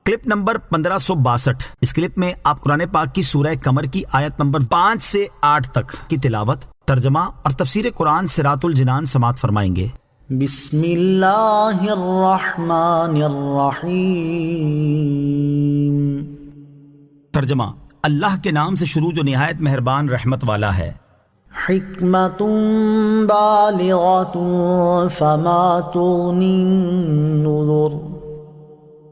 Clip number 1562۔ اس clip میں آپ قرآن پاک کی سورہ قمر کی آیت نمبر 5 سے 8 تک کی تلاوت، ترجمہ اور تفسیر قرآن صراط الجنان سماعت فرمائیں گے۔ بسم اللہ الرحمن الرحیم۔ ترجمہ، اللہ کے نام سے شروع جو نہایت مہربان رحمت والا ہے۔ حکمت بالغۃ فما تغنی النذر۔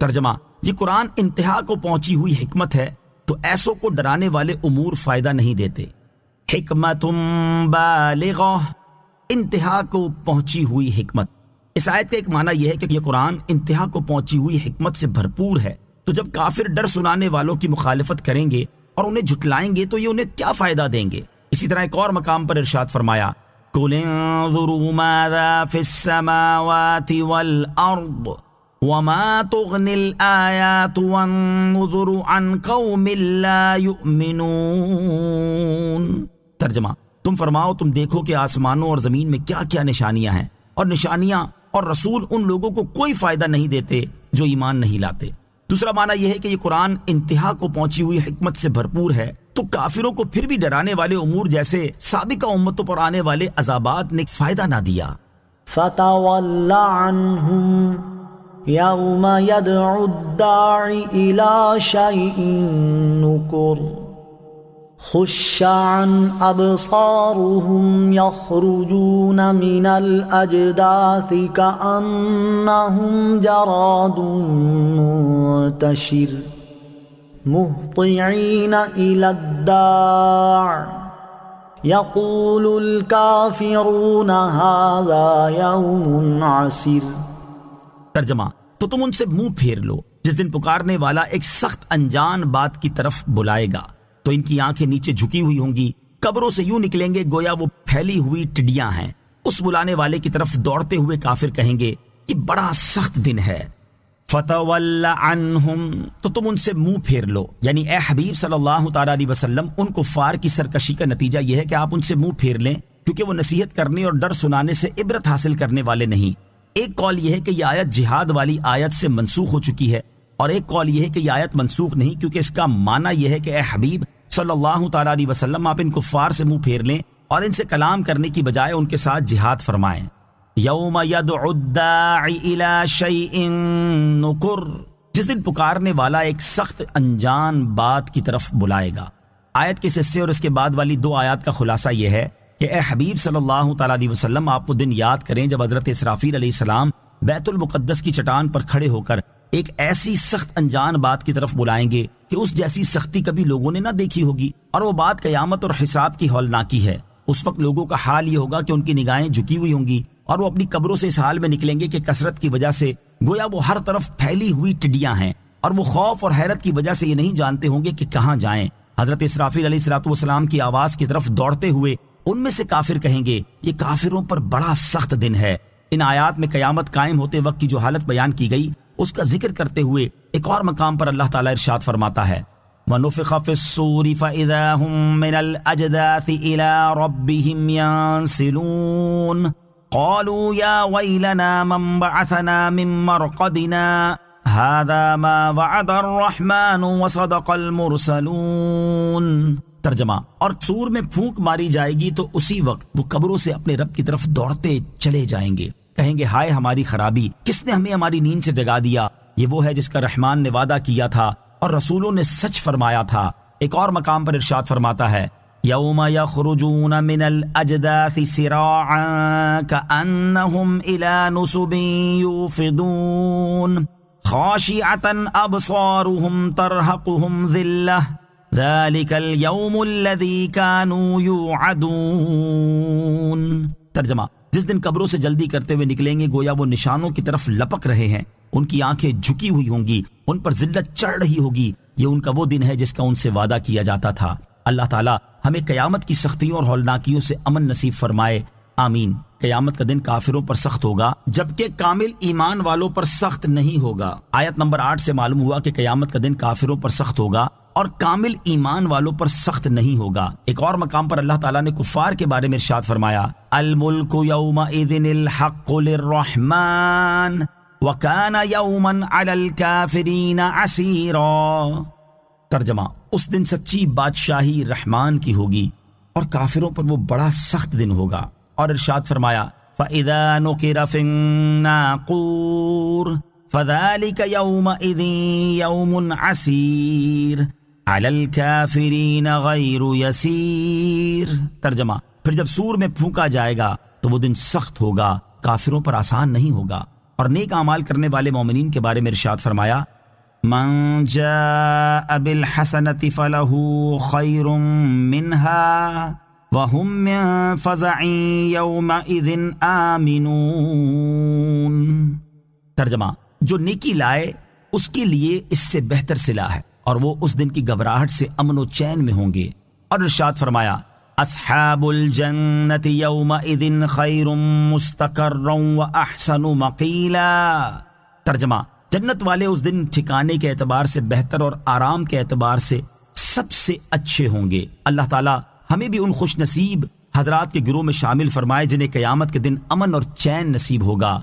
ترجمہ، یہ قرآن انتہا کو پہنچی ہوئی حکمت ہے تو ایسوں کو ڈرانے والے امور فائدہ نہیں دیتے۔ حکمت بالغہ، انتہا کو پہنچی ہوئی حکمت۔ اس آیت کا ایک معنی یہ ہے کہ یہ قرآن انتہا کو پہنچی ہوئی حکمت سے بھرپور ہے، تو جب کافر ڈر سنانے والوں کی مخالفت کریں گے اور انہیں جھٹلائیں گے تو یہ انہیں کیا فائدہ دیں گے۔ اسی طرح ایک اور مقام پر ارشاد فرمایا، قُلِ انظُرُوا مَاذَا فِي السَّمَاوَاتِ وَالْأَرْضِ وَمَا تُغْنِي الْآيَاتُ وَالنُّذُرُ عَنْ قَوْمٍ لَا يُؤْمِنُونَ۔ ترجمہ، تم فرماؤ، تم دیکھو کہ آسمانوں اور زمین میں کیا کیا نشانیاں ہیں، اور نشانیاں اور رسول ان لوگوں کو کوئی فائدہ نہیں دیتے جو ایمان نہیں لاتے۔ دوسرا معنی یہ ہے کہ یہ قرآن انتہا کو پہنچی ہوئی حکمت سے بھرپور ہے تو کافروں کو پھر بھی ڈرانے والے امور جیسے سابقہ امتوں پر آنے والے عذابات نے فائدہ نہ دیا۔ فتول عنہم یوم یدعو الداعی الی شیء نکر خش عن ابصارهم یخرجون من الاجداث کأنہم جراد منتشر مہطعین الی الداع یقول الکافرون ھذا یوم عسر۔ ترجمہ، تو تم ان سے منہ پھیر لو جس دن پکارنے والا ایک سخت انجان بات کی طرف بلائے گا، تو ان کی آنکھیں نیچے جھکی ہوئی ہوں گی، قبروں سے یوں نکلیں گے گویا وہ پھیلی ہوئی ٹڈیاں ہیں۔ اس بلانے والے کی طرف دوڑتے ہوئے کافر کہیں گے کہ بڑا سخت دن ہے۔ فتول عنہم، تو تم ان سے منہ پھیر لو، یعنی اے حبیب صلی اللہ تعالی علیہ وسلم، ان کفار کی سرکشی کا نتیجہ یہ ہے کہ آپ ان سے منہ پھیر لیں، کیونکہ وہ نصیحت کرنے اور ڈر سنانے سے عبرت حاصل کرنے والے نہیں۔ ایک قول یہ ہے کہ یہ آیت جہاد والی آیت سے منسوخ ہو چکی ہے، اور ایک قول یہ ہے کہ یہ آیت منسوخ نہیں، کیونکہ اس کا معنی یہ ہے کہ اے حبیب صلی اللہ تعالی علیہ وسلم، آپ ان کفار سے منہ پھیر لیں اور ان سے کلام کرنے کی بجائے ان کے ساتھ جہاد فرمائیں۔ یوم یدعو الداعی الی شیء نکر، جس دن پکارنے والا ایک سخت انجان بات کی طرف بلائے گا۔ آیت کے اس حصے اور اس کے بعد والی دو آیات کا خلاصہ یہ ہے کہ اے حبیب صلی اللہ تعالی علیہ وسلم، آپ وہ دن یاد کریں جب حضرت اسرافیل علیہ السلام بیت المقدس کی چٹان پر کھڑے ہو کر ایک ایسی سخت انجان بات کی طرف بلائیں گے کہ اس جیسی سختی کبھی لوگوں نے نہ دیکھی ہوگی، اور وہ بات قیامت اور حساب کی ہولناکی ہے۔ اس وقت لوگوں کا حال یہ ہوگا کہ ان کی نگاہیں جھکی ہوئی ہوں گی اور وہ اپنی قبروں سے اس حال میں نکلیں گے کہ کثرت کی وجہ سے گویا وہ ہر طرف پھیلی ہوئی ٹڈیاں ہیں، اور وہ خوف اور حیرت کی وجہ سے یہ نہیں جانتے ہوں گے کہ کہاں جائیں۔ حضرت اسرافیل علیہ السلام کی آواز کی طرف دوڑتے ہوئے ان میں سے کافر کہیں گے، یہ کافروں پر بڑا سخت دن ہے۔ ان آیات میں قیامت قائم ہوتے وقت کی جو حالت بیان کی گئی اس کا ذکر کرتے ہوئے ایک اور مقام پر اللہ تعالیٰ ارشاد فرماتا ہے، وَنُفِخَ فِي الصُّورِ فَإِذَا هُم مِّنَ الْأَجْدَاثِ إِلَىٰ رَبِّهِمْ يَنسِلُونَ قَالُوا يَا وَيْلَنَا مَنْ بَعَثَنَا مِن مَّرْقَدِنَا هَٰذَا مَا وَعَدَ الرَّحْمَٰنُ وَصَدَقَ الْمُرْسَلُونَ۔ ترجمہ، اور سور میں پھونک ماری جائے گی تو اسی وقت وہ قبروں سے اپنے رب کی طرف دوڑتے چلے جائیں گے، کہیں گے ہائے ہماری خرابی، کس نے ہمیں ہماری نیند سے جگا دیا؟ یہ وہ ہے جس کا رحمان نے وعدہ کیا تھا اور رسولوں نے سچ فرمایا تھا۔ ایک اور مقام پر ارشاد فرماتا ہے، یوم یخرجون من الاجداث سراعا کأنہم الی نصب یوفضون خاشعۃ ابصارہم ترہقہم ذلہ ذالک الیوم الذی کانوا یوعدون۔ ترجمہ، جس دن قبروں سے جلدی کرتے ہوئے نکلیں گے گویا وہ نشانوں کی طرف لپک رہے ہیں، ان کی آنکھیں جھکی ہوئی ہوں گی، ان پر ذلت چڑھ رہی ہوگی، یہ ان کا وہ دن ہے جس کا ان سے وعدہ کیا جاتا تھا۔ اللہ تعالیٰ ہمیں قیامت کی سختیوں اور ہولناکیوں سے امن نصیب فرمائے، آمین۔ قیامت کا دن کافروں پر سخت ہوگا جبکہ کامل ایمان والوں پر سخت نہیں ہوگا۔ آیت نمبر 8 سے معلوم ہوا کہ قیامت کا دن کافروں پر سخت ہوگا اور کامل ایمان والوں پر سخت نہیں ہوگا۔ ایک اور مقام پر اللہ تعالیٰ نے کفار کے بارے میں ارشاد فرمایا، الملک یومئذ الحق للرحمن وَكَانَ يَوْمًا عَلَى الْكَافِرِينَ عَسِيرًا۔ ترجمہ، اس دن سچی بادشاہی رحمان کی ہوگی اور کافروں پر وہ بڑا سخت دن ہوگا۔ اور ارشاد فرمایا فَإِذَا نُقِرَ فِي النَّاقُورِ فَذَلِكَ يَوْمَئِذٍ يَوْمٌ عَسِيرٌ عَلَى الْكَافِرِينَ غَيْرُ يَسِيرٌ۔ ترجمہ، پھر جب سور میں پھونکا جائے گا تو وہ دن سخت ہوگا، کافروں پر آسان نہیں ہوگا۔ اور نیک اعمال کرنے والے مومنین کے بارے میں ارشاد فرمایا من جاء بالحسنة فله خير منها وهم من فزع يومئذ آمنون۔ ترجمہ، جو نیکی لائے اس کے لیے اس سے بہتر صلہ ہے اور وہ اس دن کی گھبراہٹ سے امن و چین میں ہوں گے۔ اور ارشاد فرمایا اصحاب الجنة یومئذ خیر مستقرا واحسن مقیلا۔ ترجمہ، جنت والے اس دن ٹھکانے کے اعتبار سے بہتر اور آرام کے اعتبار سے سب سے اچھے ہوں گے۔ اللہ تعالی ہمیں بھی ان خوش نصیب حضرات کے گروہ میں شامل فرمائے جنہیں قیامت کے دن امن اور چین نصیب ہوگا۔